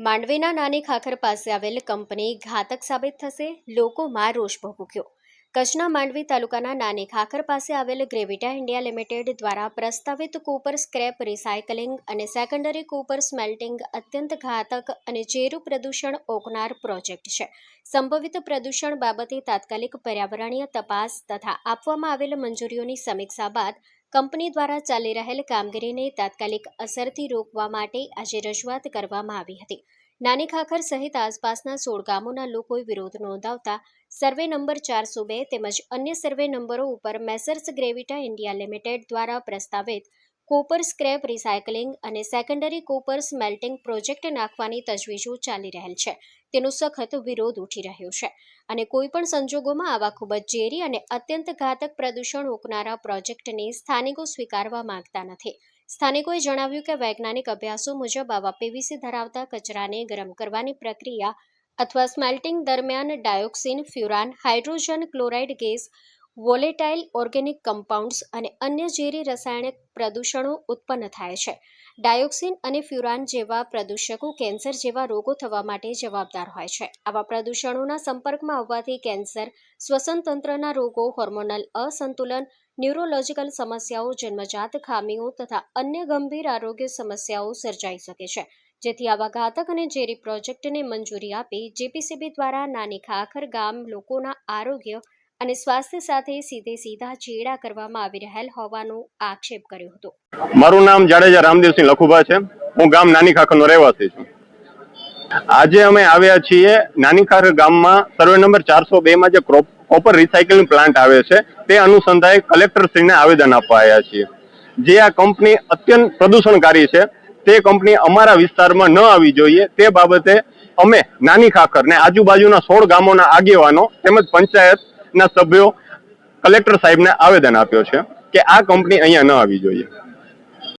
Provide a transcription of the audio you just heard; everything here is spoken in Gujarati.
માંડવીના નાની ખાખર પાસે આવેલ કંપની ઘાતક સાબિત થશે, લોકોમાં રોષ ભભૂક્યો। કચ્છના માંડવી તાલુકાના નાની ખાખર પાસે આવેલ ગ્રેવિટા ઇન્ડિયા લિમિટેડ દ્વારા પ્રસ્તાવિત કૂપર સ્ક્રેપ રિસાયકલિંગ અને સેકન્ડરી કૂપર સ્મેલ્ટિંગ અત્યંત ઘાતક અને ઝેરું પ્રદૂષણ ઓકનાર પ્રોજેક્ટ છે। સંભવિત પ્રદૂષણ બાબતે તાત્કાલિક પર્યાવરણીય તપાસ તથા આપવામાં આવેલ મંજૂરીઓની સમીક્ષા બાદ કંપની દ્વારા ચાલી રહેલ કામગીરીને તાત્કાલિક અસરથી રોકવા માટે આજે રજૂઆત કરવામાં આવી હતી। નાની ખાખર સહિત આસપાસના 16 ગામોના લોકોએ વિરોધ નોંધાવતા સર્વે નંબર 402 તેમજ અન્ય સર્વે નંબરો ઉપર મેસર્સ ગ્રેવિટા ઇન્ડિયા લિમિટેડ દ્વારા પ્રસ્તાવિત કોપર સ્ક્રેપ રિસાયકલિંગ અને સેકન્ડરી કોપર સ્મેલ્ટિંગ પ્રોજેક્ટ નાખવાની તજવીજો ચાલી રહેલ છે, તેનો સખત વિરોધ ઉઠી રહ્યો છે અને કોઈપણ સંજોગોમાં આવા ખૂબ જ ઝેરી અને અત્યંત ઘાતક પ્રદૂષણ રોકનારા પ્રોજેક્ટને સ્થાનિકો સ્વીકારવા માંગતા નથી। સ્થાનિકોએ જણાવ્યું કે વૈજ્ઞાનિક અભ્યાસો મુજબ આવા પીવીસી ધરાવતા કચરાને ગરમ કરવાની પ્રક્રિયા અથવા સ્મેલ્ટિંગ દરમિયાન dioxin, furan, hydrogen chloride gas, volatile organic compounds અને અન્ય ઝેરી રાસાયણિક પ્રદૂષણો ઉત્પન્ન થાય છે। ડાયોક્સિન અને ફ્યુરાન જેવા પ્રદૂષકો કેન્સર જેવા રોગો થવા માટે જવાબદાર હોય છે। આવા પ્રદૂષણોના સંપર્કમાં આવવાથી કેન્સર, શ્વસન તંત્રના રોગો, હોર્મોનલ અસંતુલન, ન્યુરોલોજીકલ સમસ્યાઓ, જન્મજાત ખામીઓ તથા અન્ય ગંભીર આરોગ્ય સમસ્યાઓ સર્જાઈ શકે છે, જેથી આવા ઘાતક અને ઝેરી પ્રોજેક્ટને મંજૂરી આપી જેપીસીબી દ્વારા નાની ખાખર ગામ લોકોના આરોગ્ય અને સ્વાસ્થ્ય સાથે સીધા ચેડા કરવામાં આવી રહેલ હોવાનો આક્ષેપ કર્યો હતો। મારું નામ જાડેજા રામદેવસિંહ લખુભા છે। હું ગામ નાની ખાખરનો રહેવાસી છું। આજે અમે આવ્યા છીએ નાની ખાખર ગામમાં સર્વે નંબર 402 માં જે કોપર રિસાયકલિંગ પ્લાન્ટ આવે છે તે અનુસંધાને કલેક્ટરશ્રીને આવેદન આપવા આવ્યા છીએ। જે આ કંપની અત્યંત પ્રદૂષણકારી છે તે કંપની અમારા વિસ્તારમાં ન આવી જોઈએ તે બાબતે અમે નાની ખાખર ને આજુબાજુના 16 ગામોના આગેવાનો તેમજ પંચાયતના સભ્યો કલેક્ટર સાહેબને આવેદન આપ્યો છે કે આ કંપની અહીંયા ન આવી જોઈએ।